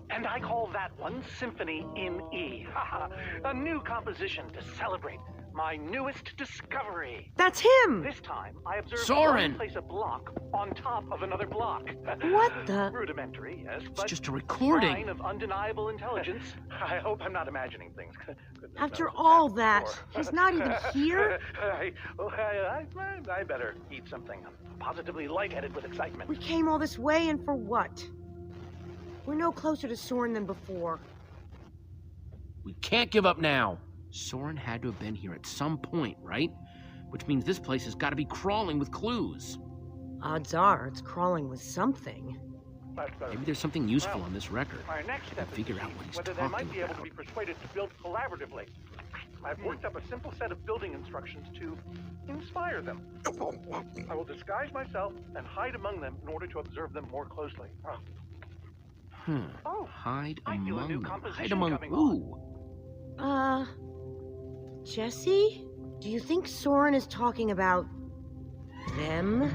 And I call that one Symphony in E. A new composition to celebrate my newest discovery. That's him! This time, I observed Soren! place a block on top of another block. What the? Rudimentary, yes, It's but just a recording. sign of undeniable intelligence. I hope I'm not imagining things. After all that, he's not even here? I better eat something. I'm positively lightheaded with excitement. We came all this way, and for what? We're no closer to Soren than before. We can't give up now. Soren had to have been here at some point, right? Which means this place has got to be crawling with clues. Odds are it's crawling with something. Maybe there's something useful on this record. My next step is Figure to out see what he's whether they talking might be able to about. be persuaded to build collaboratively. I've worked up a simple set of building instructions to inspire them. I will disguise myself and hide among them in order to observe them more closely. Oh, Hide I feel a among new them. composition Hide among coming who? Jesse? Do you think Soren is talking about them?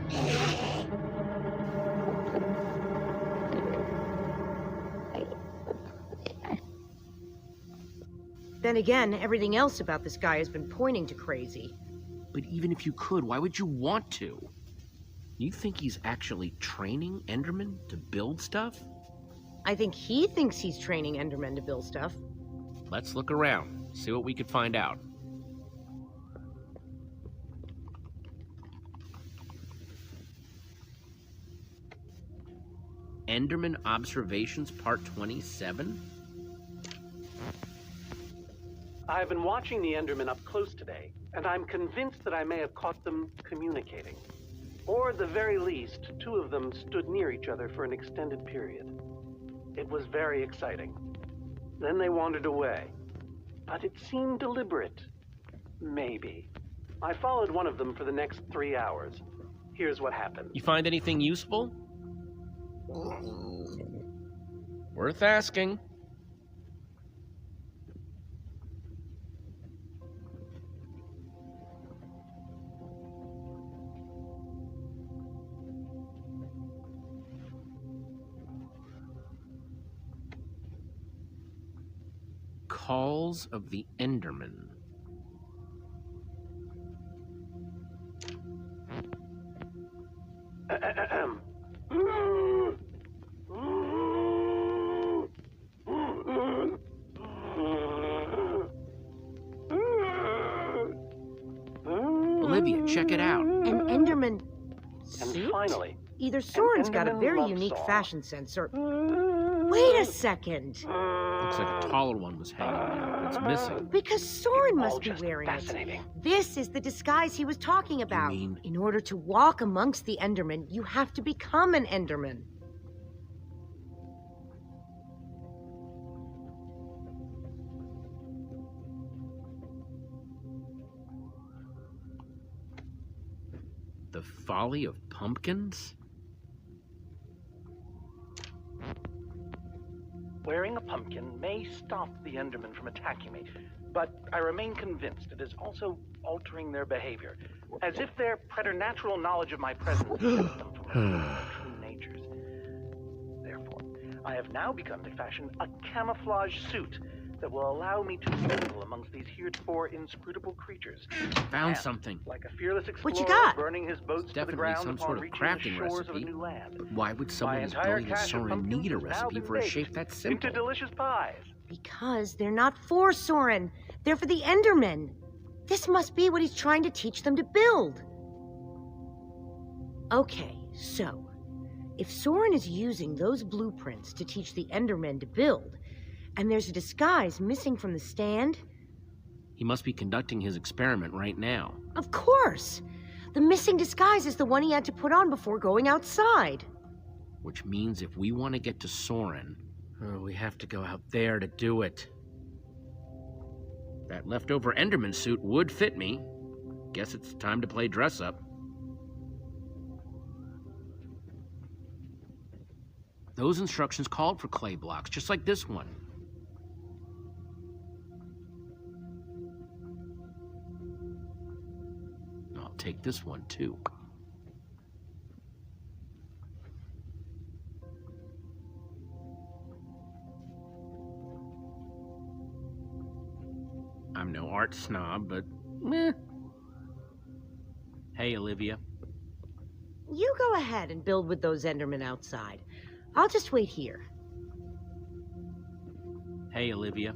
Then again, everything else about this guy has been pointing to crazy. But even if you could, why would you want to? You think he's actually training Endermen to build stuff? I think he thinks he's training Endermen to build stuff. Let's look around, see what we could find out. Enderman Observations Part 27? I've been watching the Endermen up close today, and I'm convinced that I may have caught them communicating. Or at the very least, two of them stood near each other for an extended period. It was very exciting. Then they wandered away. But it seemed deliberate. Maybe. I followed one of them for the next 3 hours. Here's what happened. You find anything useful? Worth asking. Calls of the Enderman. Olivia, check it out. An Enderman And suit? finally, Either Soren's got a Enderman very love unique song. fashion sense, or... Wait a second! Looks like a taller one was hanging there. It's missing. Because Soren all must be just wearing fascinating. it. This is the disguise he was talking about. mean- In order to walk amongst the Endermen, you have to become an Enderman. The Folly of Pumpkins? Wearing a pumpkin may stop the Enderman from attacking me, but I remain convinced it is also altering their behavior, as if their preternatural knowledge of my presence keeps them from their true natures. Therefore, I have now begun to fashion a camouflage suit that will allow me to mingle amongst these heretofore inscrutable creatures. Found And, something. like a fearless What you explorer got? burning his boats to the Definitely ground some upon sort of reaching crafting the shores of a recipe. new land. But why would someone as entire brilliant as cache of Soren pumpkins need a has now recipe been for a baked shape that simple? into delicious pies. Because they're not for Soren. They're for the Endermen. This must be what he's trying to teach them to build. Okay, so if Soren is using those blueprints to teach the Endermen to build, and there's a disguise missing from the stand, He must be conducting his experiment right now. of course. The missing disguise is the one he had to put on before going outside. Which means if we want to get to Soren, we have to go out there to do it. That leftover Enderman suit would fit me. Guess it's time to play dress up. Those instructions called for clay blocks, just like this one. I'll take this one too. I'm no art snob, but meh. Hey, Olivia. You go ahead and build with those Endermen outside. I'll just wait here. Hey, Olivia.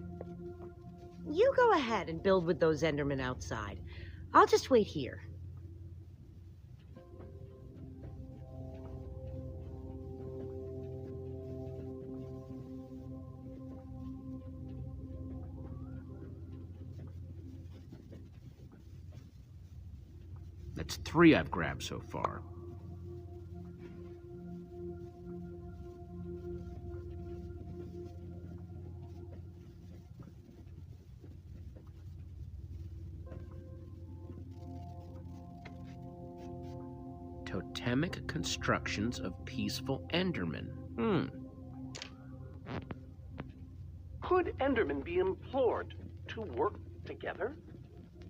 You go ahead and build with those Endermen outside. I'll just wait here. That's 3 I've grabbed so far. Totemic constructions of peaceful Endermen. Could Endermen be implored to work together?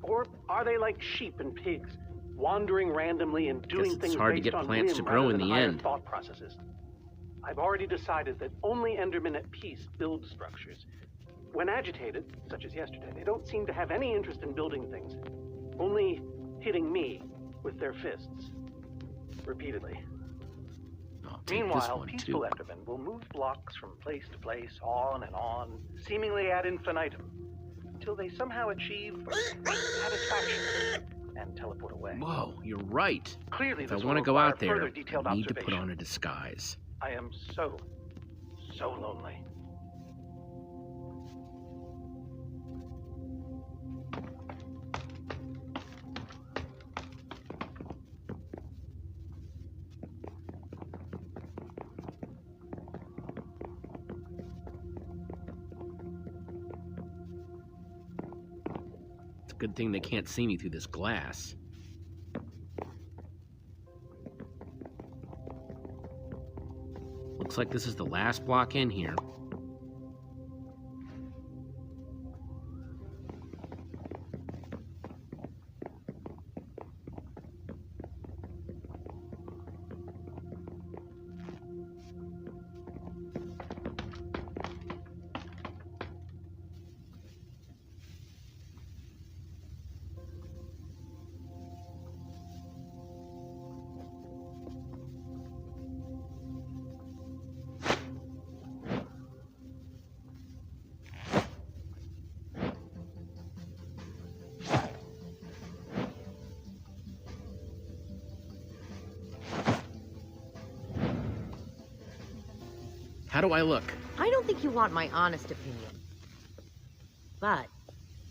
Or are they like sheep and pigs, wandering randomly and doing things hard to based get on plants whim to grow rather in than the higher end. thought processes? I've already decided that only Endermen at peace build structures. When agitated, such as yesterday, they don't seem to have any interest in building things, only hitting me with their fists. Repeatedly. I'll take this Meanwhile, one, peaceful too. Endermen will move blocks from place to place, on and on, seemingly ad infinitum, until they somehow achieve satisfaction and teleport away. Whoa, you're right. Clearly, If I this want to will go require out there, further detailed I need to put observation. on a disguise. I am so lonely. It's a good thing they can't see me through this glass. Looks like this is the last block in here. How do I look? I don't think you want my honest opinion. But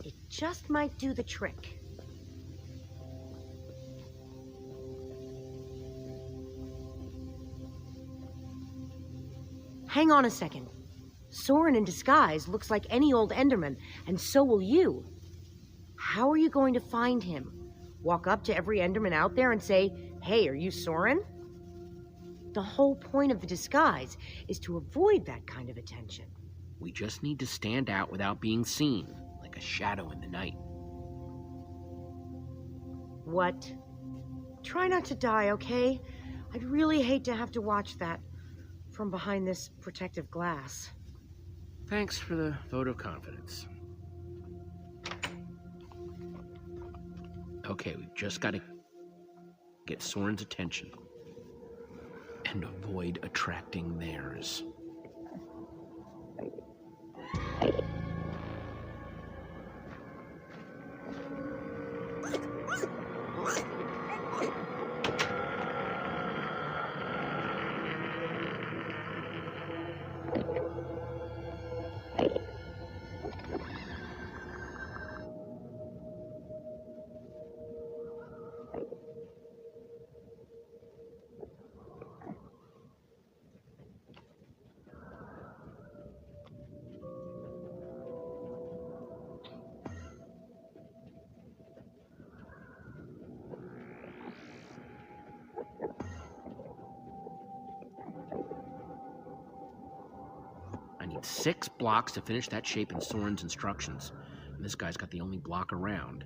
it just might do the trick. Hang on a second. Soren in disguise looks like any old Enderman, and so will you. How are you going to find him? Walk up to every Enderman out there and say, "Hey, are you Soren?" The whole point of the disguise is to avoid that kind of attention. We just need to stand out without being seen, like a shadow in the night. What? Try not to die, okay? I'd really hate to have to watch that from behind this protective glass. Thanks for the vote of confidence. Okay, we've just got to get Soren's attention and avoid attracting theirs. I need 6 blocks to finish that shape in Soren's instructions. And this guy's got the only block around.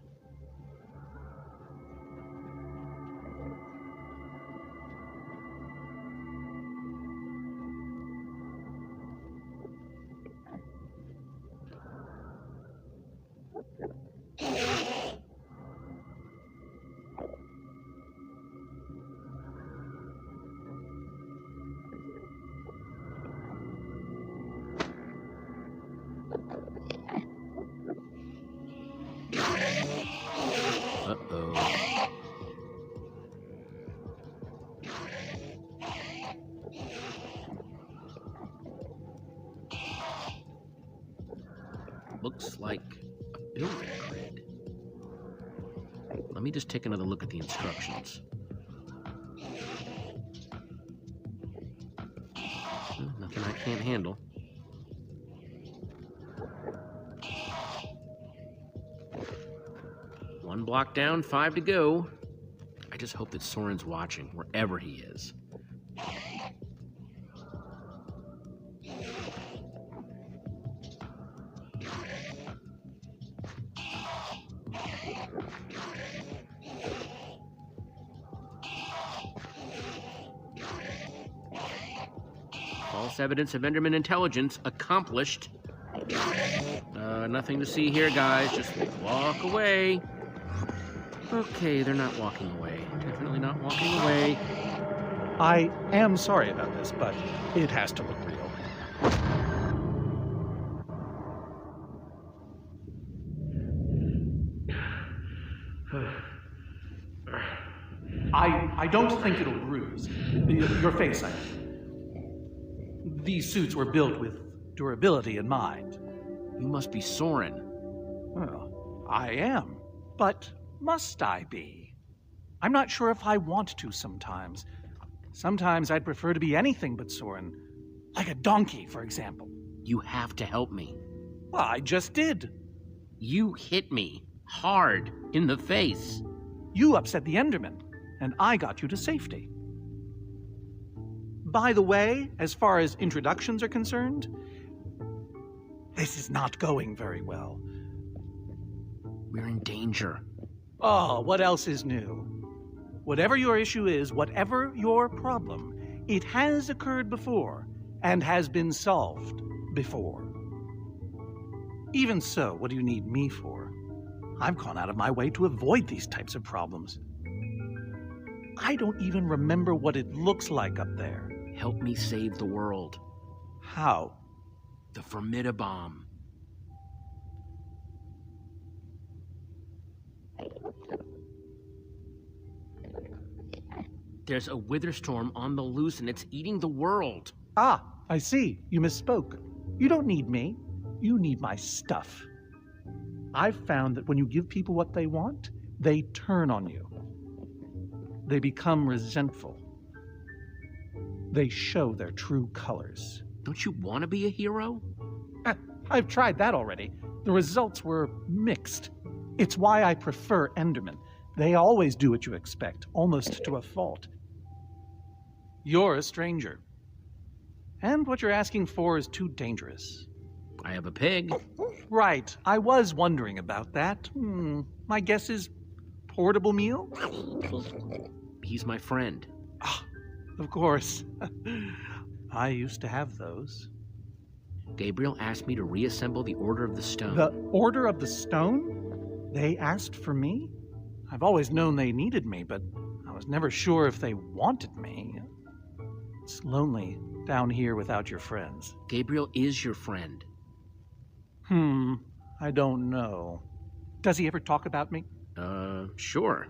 Looks like a building grid. Let me just take another look at the instructions. Nothing I can't handle. One block down, 5 to go. I just hope that Soren's watching, wherever he is. False evidence of Enderman intelligence accomplished. Nothing to see here, guys. Just walk away. Okay, they're not walking away. Definitely not walking away. I am sorry about this, but it has to look real. I don't think it'll bruise. Your face, I mean. These suits were built with durability in mind. You must be Soren. Well, I am. But must I be? I'm not sure if I want to sometimes. Sometimes I'd prefer to be anything but Soren. Like a donkey, for example. You have to help me. Well, I just did. You hit me hard in the face. You upset the Enderman, and I got you to safety. By the way, as far as introductions are concerned, this is not going very well. We're in danger. Oh, what else is new? Whatever your issue is, whatever your problem, it has occurred before and has been solved before. Even so, what do you need me for? I've gone out of my way to avoid these types of problems. I don't even remember what it looks like up there. Help me save the world. How? The Formidabomb. There's a wither storm on the loose and it's eating the world. Ah, I see. You misspoke. You don't need me. You need my stuff. I've found that when you give people what they want, they turn on you. They become resentful. They show their true colors. Don't you want to be a hero? I've tried that already. The results were mixed. It's why I prefer Enderman. They always do what you expect, almost to a fault. You're a stranger. And what you're asking for is too dangerous. I have a pig. Right. I was wondering about that. My guess is portable meal? He's my friend. Of course. I used to have those. Gabriel asked me to reassemble the Order of the Stone. The Order of the Stone? They asked for me? I've always known they needed me, but I was never sure if they wanted me. It's lonely down here without your friends. Gabriel is your friend. I don't know. Does he ever talk about me? Sure.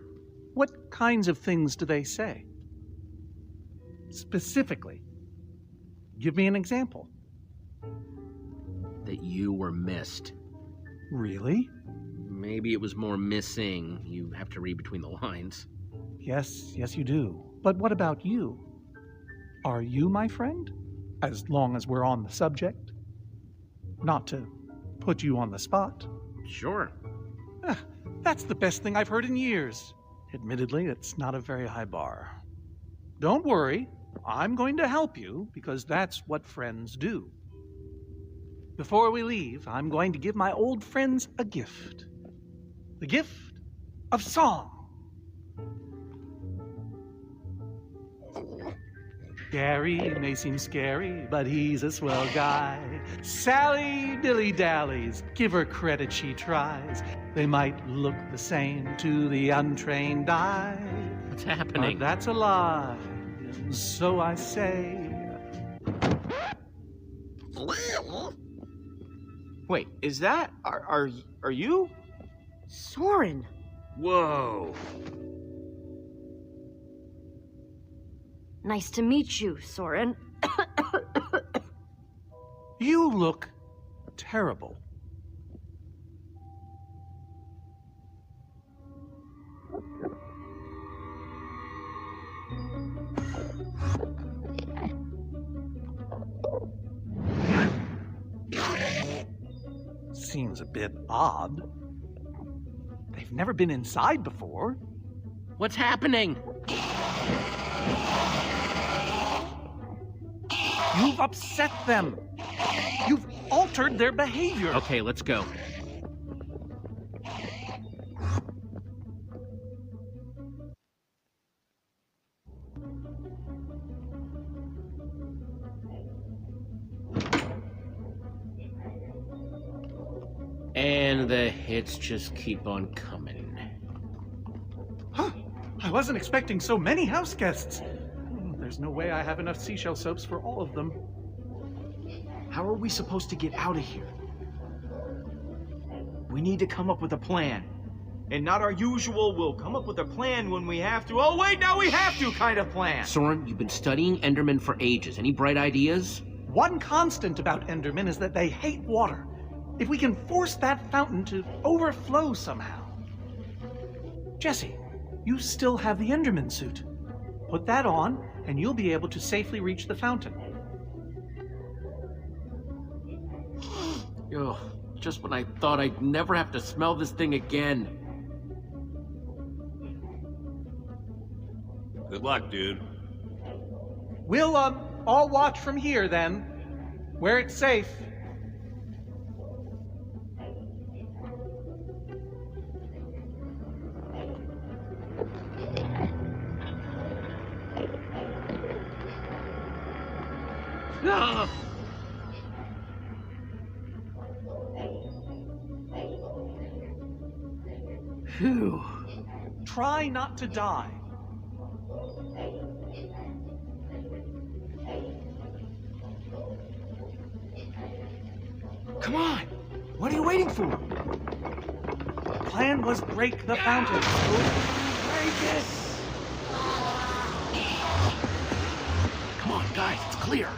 What kinds of things do they say? Specifically. Give me an example. That you were missed. Really? Maybe it was more missing. You have to read between the lines. Yes, you do. But what about you? Are you my friend? As long as we're on the subject. Not to put you on the spot. Sure. That's the best thing I've heard in years. Admittedly, it's not a very high bar. Don't worry. I'm going to help you because that's what friends do. Before we leave, I'm going to give my old friends a gift. The gift of song. Gary may seem scary, but he's a swell guy. Sally dilly-dallies, give her credit she tries. They might look the same to the untrained eye. What's happening? But that's a lie, so I say. Wait, is that... Are you? Soren! Whoa. Nice to meet you, Soren. You look terrible. Seems a bit odd. They've never been inside before. What's happening? You've upset them. You've altered their behavior. Okay, let's go. And the hits just keep on coming. Huh. I wasn't expecting so many house guests. There's no way I have enough seashell soaps for all of them. How are we supposed to get out of here? We need to come up with a plan. And not our usual, we'll come up with a plan when we have to. Oh wait, now we have to kind of plan. Soren, you've been studying Endermen for ages. Any bright ideas? One constant about Endermen is that they hate water. If we can force that fountain to overflow somehow. Jesse, you still have the Enderman suit. Put that on, and you'll be able to safely reach the fountain. Oh, just when I thought I'd never have to smell this thing again. Good luck, dude. We'll, all watch from here, then. Where it's safe. Ah! Phew. Try not to die. Come on! What are you waiting for? Plan was break the fountain. Break it! Come on, guys, it's clear.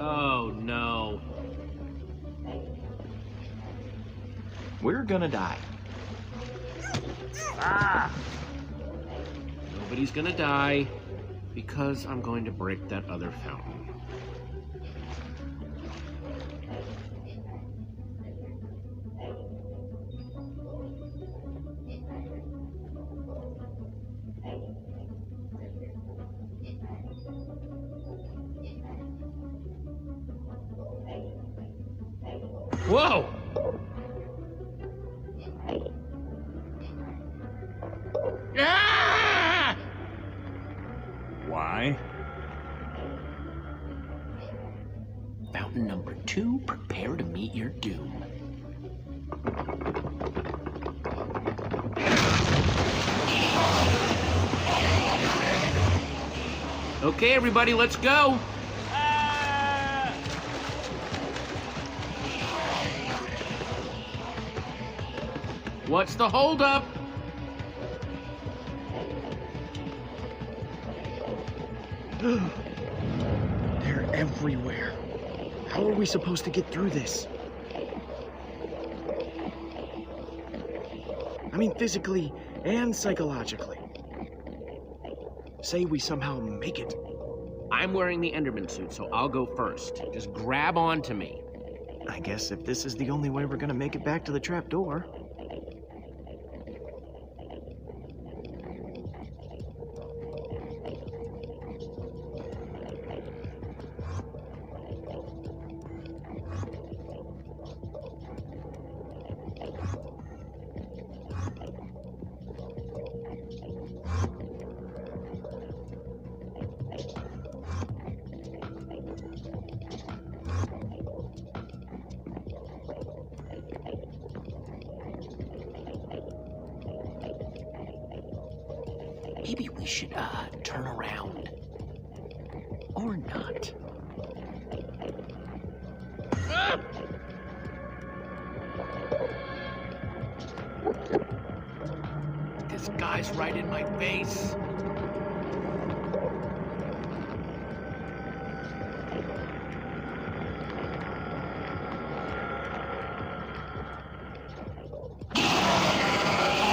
Oh, no. We're gonna die. Nobody's gonna die because I'm going to break that other fountain. Whoa! Ah! Why? Fountain number 2, prepare to meet your doom. Okay, everybody, let's go. What's the holdup? They're everywhere. How are we supposed to get through this? I mean, physically and psychologically. Say we somehow make it. I'm wearing the Enderman suit, so I'll go first. Just grab onto me. I guess if this is the only way we're gonna make it back to the trapdoor. Maybe we should, turn around. Or not. This guy's right in my face.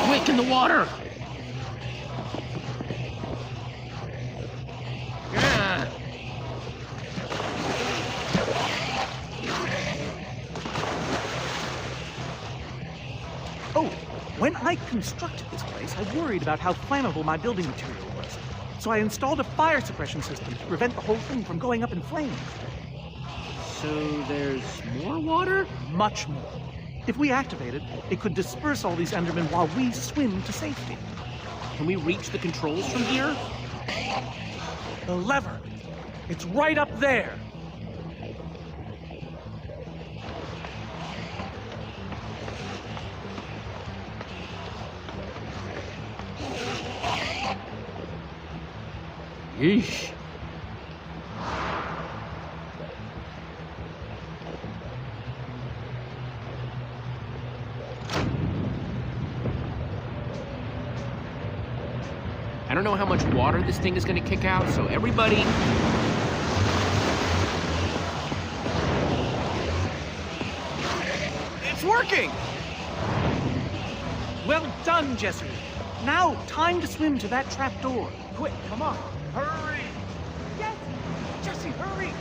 Quick, in the water! Yeah. Oh, when I constructed this place, I worried about how flammable my building material was. So I installed a fire suppression system to prevent the whole thing from going up in flames. So there's more water? Much more. If we activate it, it could disperse all these Endermen while we swim to safety. Can we reach the controls from here? The lever. It's right up there. Yeesh. I don't know how much water this thing is going to kick out, so everybody... It's working! Well done, Jesse. Now, time to swim to that trap door. Quick, come on. Hurry! Yes! Jesse, hurry!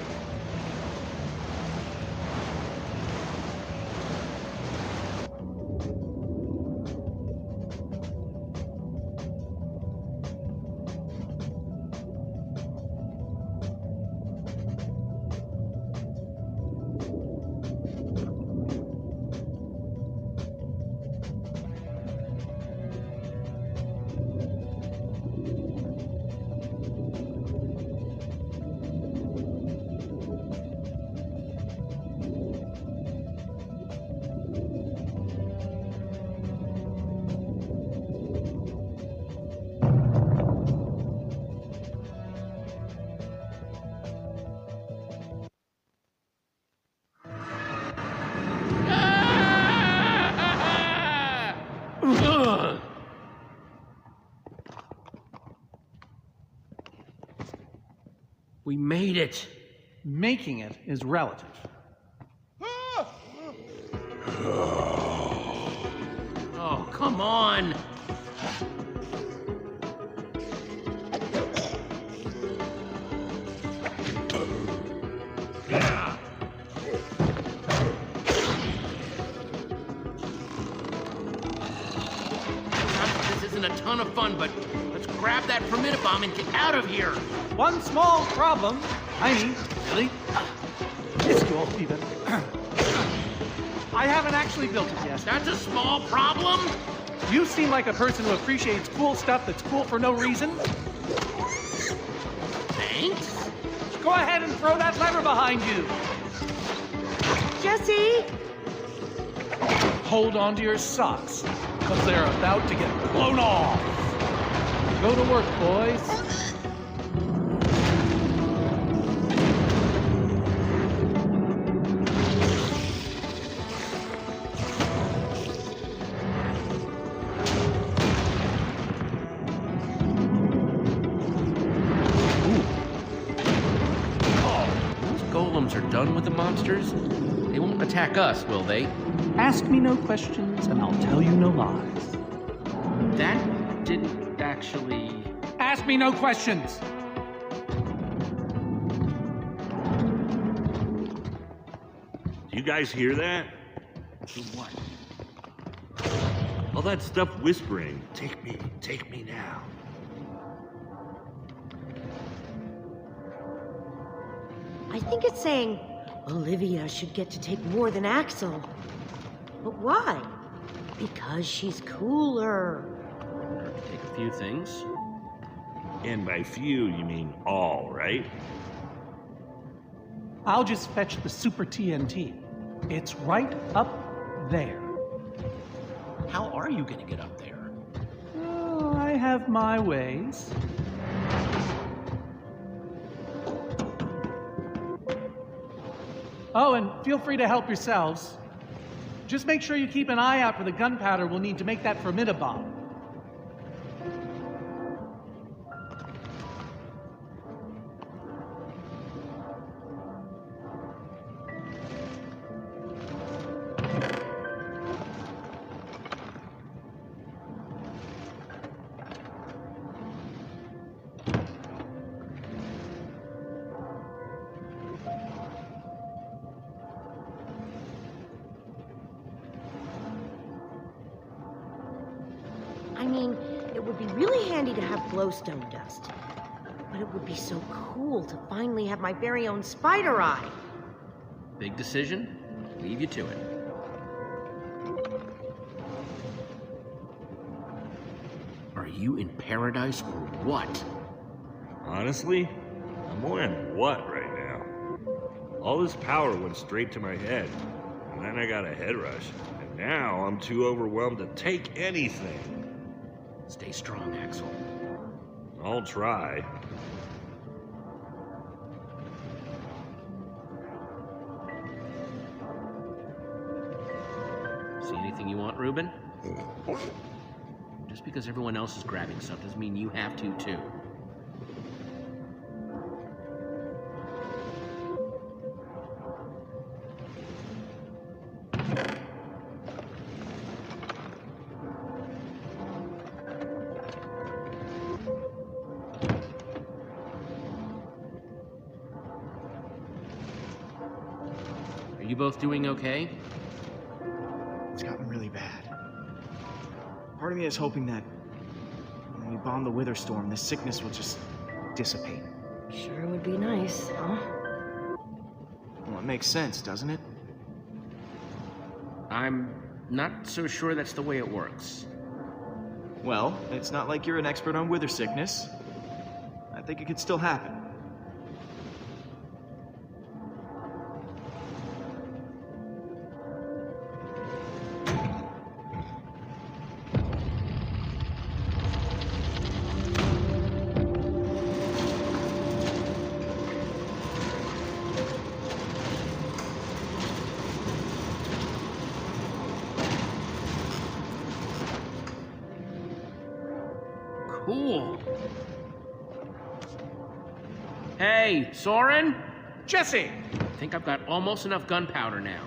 We made it. Making it is relative. Oh, come on. This isn't a ton of fun, but let's grab that formidabomb and get out of here. One small problem. Really? Missed you all, Steven. I haven't actually built it yet. That's a small problem? You seem like a person who appreciates cool stuff that's cool for no reason. Thanks. Go ahead and throw that lever behind you. Jesse! Hold on to your socks, because they're about to get blown off. Go to work, boys. Golems are done with the monsters, they won't attack us, will they? Ask me no questions, and I'll tell you no lies. That didn't actually... Ask me no questions! Do you guys hear that? What? All that stuff whispering. Take me now. I think it's saying Olivia should get to take more than Axel. But why? Because she's cooler. Take a few things. And by few, you mean all, right? I'll just fetch the Super TNT. It's right up there. How are you gonna get up there? Oh, I have my ways. Oh, and feel free to help yourselves. Just make sure you keep an eye out for the gunpowder we'll need to make that formidabomb. I mean, it would be really handy to have glowstone dust. But it would be so cool to finally have my very own spider eye. Big decision? Leave you to it. Are you in paradise or what? Honestly, I'm wearing what right now? All this power went straight to my head, and then I got a head rush, and now I'm too overwhelmed to take anything. Stay strong, Axel. I'll try. See anything you want, Reuben? Just because everyone else is grabbing stuff doesn't mean you have to, too. Are you both doing okay? It's gotten really bad. Part of me is hoping that when we bomb the Wither Storm, this sickness will just dissipate. Sure would be nice, huh? Well, it makes sense, doesn't it? I'm not so sure that's the way it works. Well, it's not like you're an expert on wither sickness. I think it could still happen. Cool. Hey, Soren? Jesse! I think I've got almost enough gunpowder now.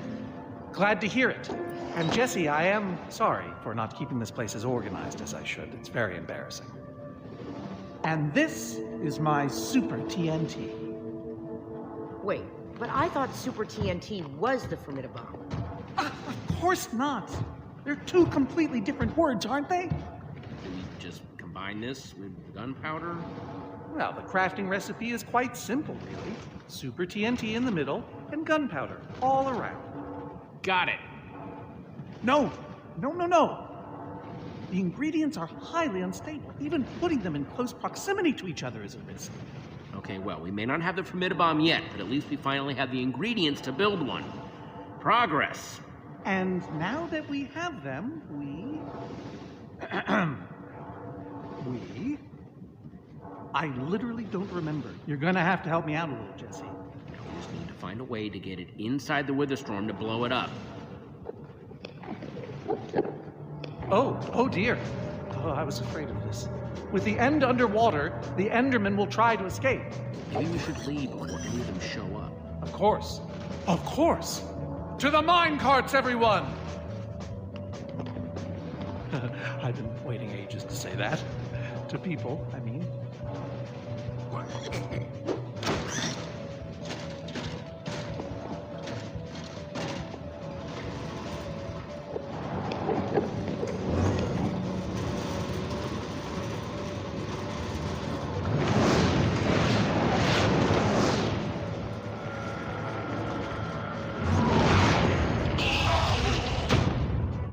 Glad to hear it. And Jesse, I am sorry for not keeping this place as organized as I should. It's very embarrassing. And this is my Super TNT. Wait, but I thought Super TNT was the formidabomb. Of course not. They're two completely different words, aren't they? Do we just combine this with gunpowder? Well, the crafting recipe is quite simple, really. Super TNT in the middle, and gunpowder all around. Got it. No! The ingredients are highly unstable. Even putting them in close proximity to each other is a risk. Okay, well, we may not have the formidabomb yet, but at least we finally have the ingredients to build one. Progress. And now that we have them, I literally don't remember. You're gonna have to help me out a little, Jesse. We just need to find a way to get it inside the Witherstorm to blow it up. Oh dear. Oh, I was afraid of this. With the end underwater, the Enderman will try to escape. Maybe we should leave before any of them show up. Of course. To the mine carts, everyone! I've been waiting ages to say that. To people, I mean.